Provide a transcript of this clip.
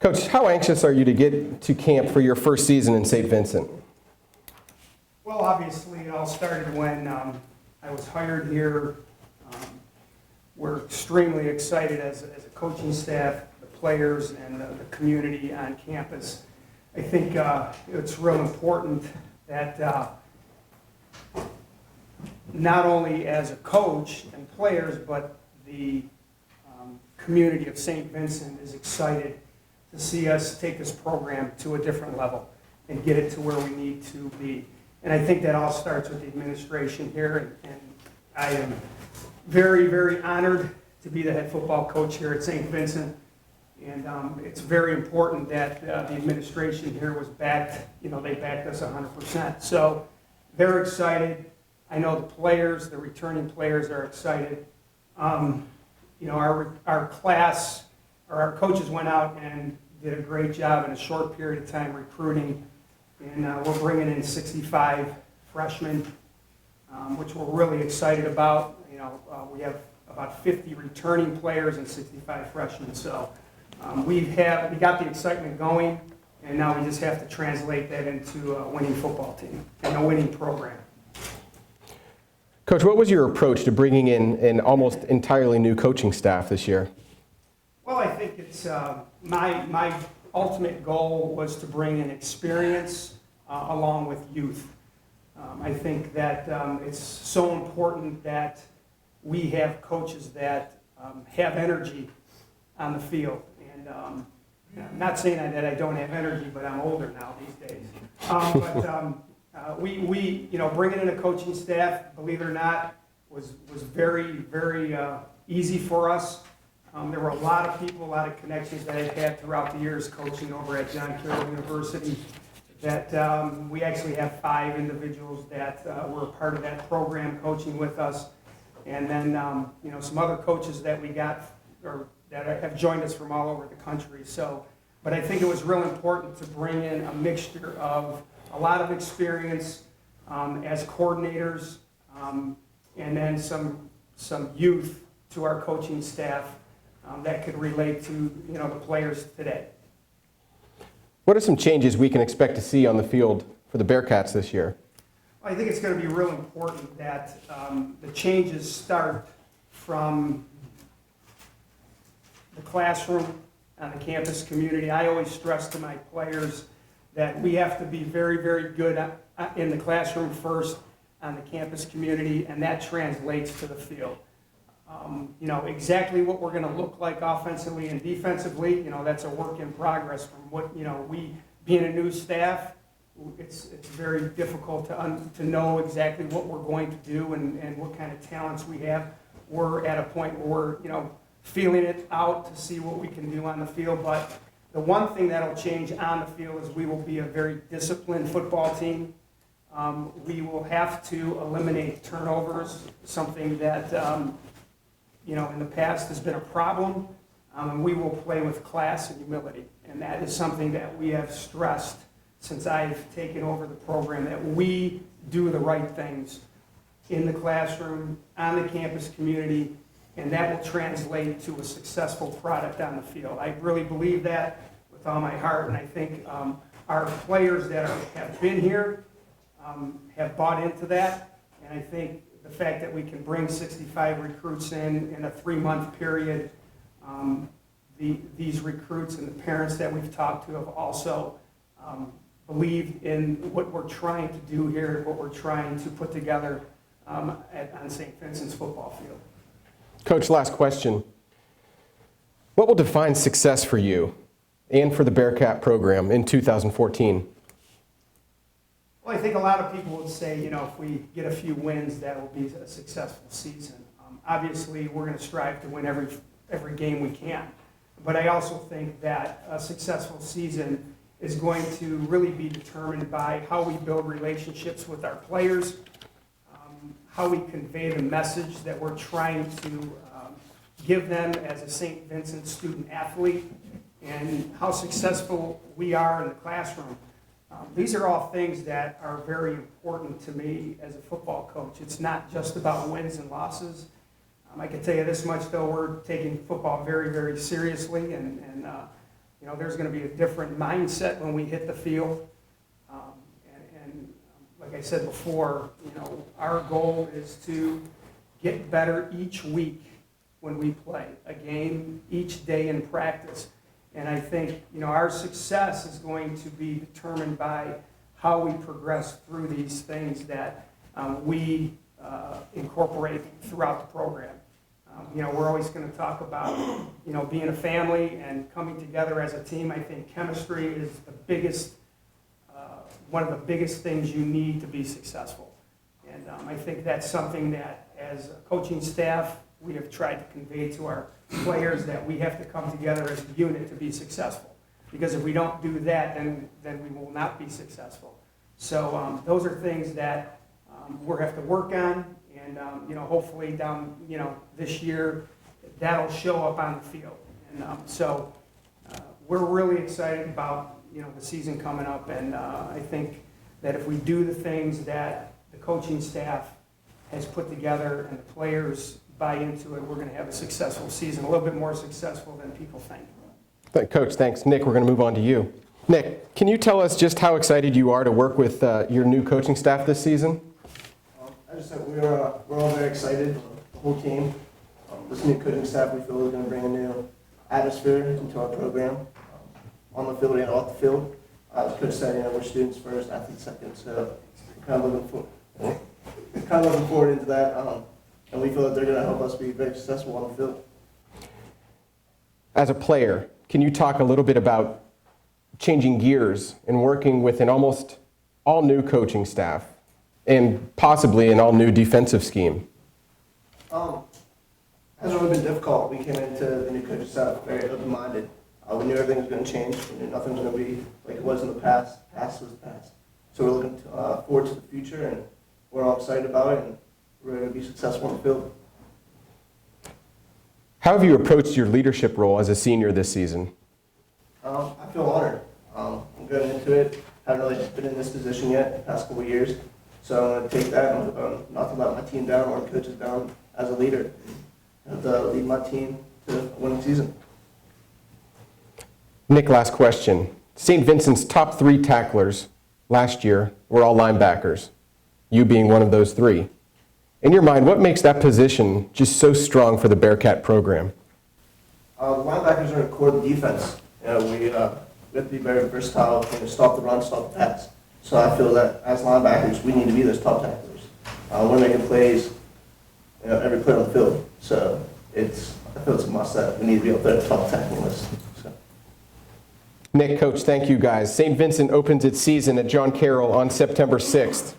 Coach, how anxious are you to get to camp for your first season in St. Vincent? Well, obviously, it all started when I was hired here. We're extremely excited as a coaching staff, the players, and the community on campus. I think it's real important that not only as a coach and players, but the community of St. Vincent is excited to see us take this program to a different level and get it to where we need to be. And I think that all starts with the administration here, and I am very, very honored to be the head football coach here at St. Vincent. And it's very important that the administration here was backed, they backed us 100%. So they're excited. I know the players, the returning players are excited. Our class, or our coaches went out and did a great job in a short period of time recruiting. And we're bringing in 65 freshmen, which we're really excited about. We have about 50 returning players and 65 freshmen. So we got the excitement going, and now we just have to translate that into a winning football team and a winning program. Coach, what was your approach to bringing in an almost entirely new coaching staff this year? Well, I think it's my ultimate goal was to bring in experience along with youth. I think that it's so important that we have coaches that have energy on the field. And I'm not saying that I don't have energy, but I'm older now these days. We bringing in a coaching staff, believe it or not, was very, very easy for us. There were a lot of people, a lot of connections that I've had throughout the years coaching over at John Carroll University. That we actually have 5 individuals that were a part of that program coaching with us, and then some other coaches that we got or that have joined us from all over the country. So, but I think it was real important to bring in a mixture of a lot of experience as coordinators, and then some youth to our coaching staff that could relate to the players today. What are some changes we can expect to see on the field for the Bearcats this year? I think it's going to be real important that the changes start from the classroom and the campus community. I always stress to my players that we have to be very, very good in the classroom first, on the campus community, and that translates to the field. Exactly what we're going to look like offensively and defensively, that's a work in progress. From what, we being a new staff, it's very difficult to know exactly what we're going to do and what kind of talents we have. We're at a point where we're, feeling it out to see what we can do on the field. But the one thing that'll change on the field is we will be a very disciplined football team. We will have to eliminate turnovers, something that in the past has been a problem, and we will play with class and humility. And that is something that we have stressed since I've taken over the program, that we do the right things in the classroom, on the campus community, and that will translate to a successful product on the field. I really believe that with all my heart, and I think our players that have been here have bought into that, and I think the fact that we can bring 65 recruits in a 3-month period, these recruits and the parents that we've talked to have also believed in what we're trying to do here, what we're trying to put together on St. Vincent's football field. Coach, last question. What will define success for you and for the Bearcat program in 2014? Well, I think a lot of people would say, if we get a few wins, that will be a successful season. Obviously, we're going to strive to win every game we can. But I also think that a successful season is going to really be determined by how we build relationships with our players, how we convey the message that we're trying to give them as a St. Vincent student athlete, and how successful we are in the classroom. These are all things that are very important to me as a football coach. It's not just about wins and losses. I can tell you this much, though, we're taking football very, very seriously, and there's going to be a different mindset when we hit the field. And like I said before, our goal is to get better each week when we play a game, each day in practice. And I think, our success is going to be determined by how we progress through these things that we incorporate throughout the program. We're always going to talk about, being a family and coming together as a team. I think chemistry is the biggest, one of the biggest things you need to be successful. And I think that's something that, as a coaching staff, we have tried to convey to our players, that we have to come together as a unit to be successful. Because if we don't do that, then we will not be successful. So those are things that we'll have to work on, and hopefully down this year that'll show up on the field. And so we're really excited about the season coming up, and I think that if we do the things that the coaching staff has put together and the players buy into it, we're going to have a successful season, a little bit more successful than people think. Coach, thanks. Nick, we're going to move on to you. Nick, can you tell us just how excited you are to work with your new coaching staff this season? I just said we're all very excited, the whole team. This new coaching staff, we feel, is going to bring a new atmosphere into our program, on the field and off the field. As Coach said, we're students first, athletes second, so we're kind of looking forward into that, and we feel that they're going to help us be very successful on the field. As a player, can you talk a little bit about changing gears and working with an almost all-new coaching staff and possibly an all-new defensive scheme? It hasn't really been difficult. We came into the new coaching staff very open-minded. We knew everything was going to change. We knew nothing was going to be like it was in the past. Past was the past. So we're looking forward to the future, and we're all excited about it, and we're going to be successful on the field. How have you approached your leadership role as a senior this season? I feel honored. I'm going into it. Haven't really been in this position yet the past couple of years. So I'm going to take that and not to let my team down or coaches down as a leader. I have to lead my team to a winning season. Nick, last question. St. Vincent's top 3 tacklers last year were all linebackers, you being one of those 3. In your mind, what makes that position just so strong for the Bearcat program? Linebackers are a core of the defense. We have to be very versatile, stop the run, stop the pass. So I feel that as linebackers, we need to be those top tacklers. We're making plays, every play on the field. So I feel it's a must that we need to be up there at the top tackling list. So. Nick, Coach, thank you guys. St. Vincent opens its season at John Carroll on September 6th.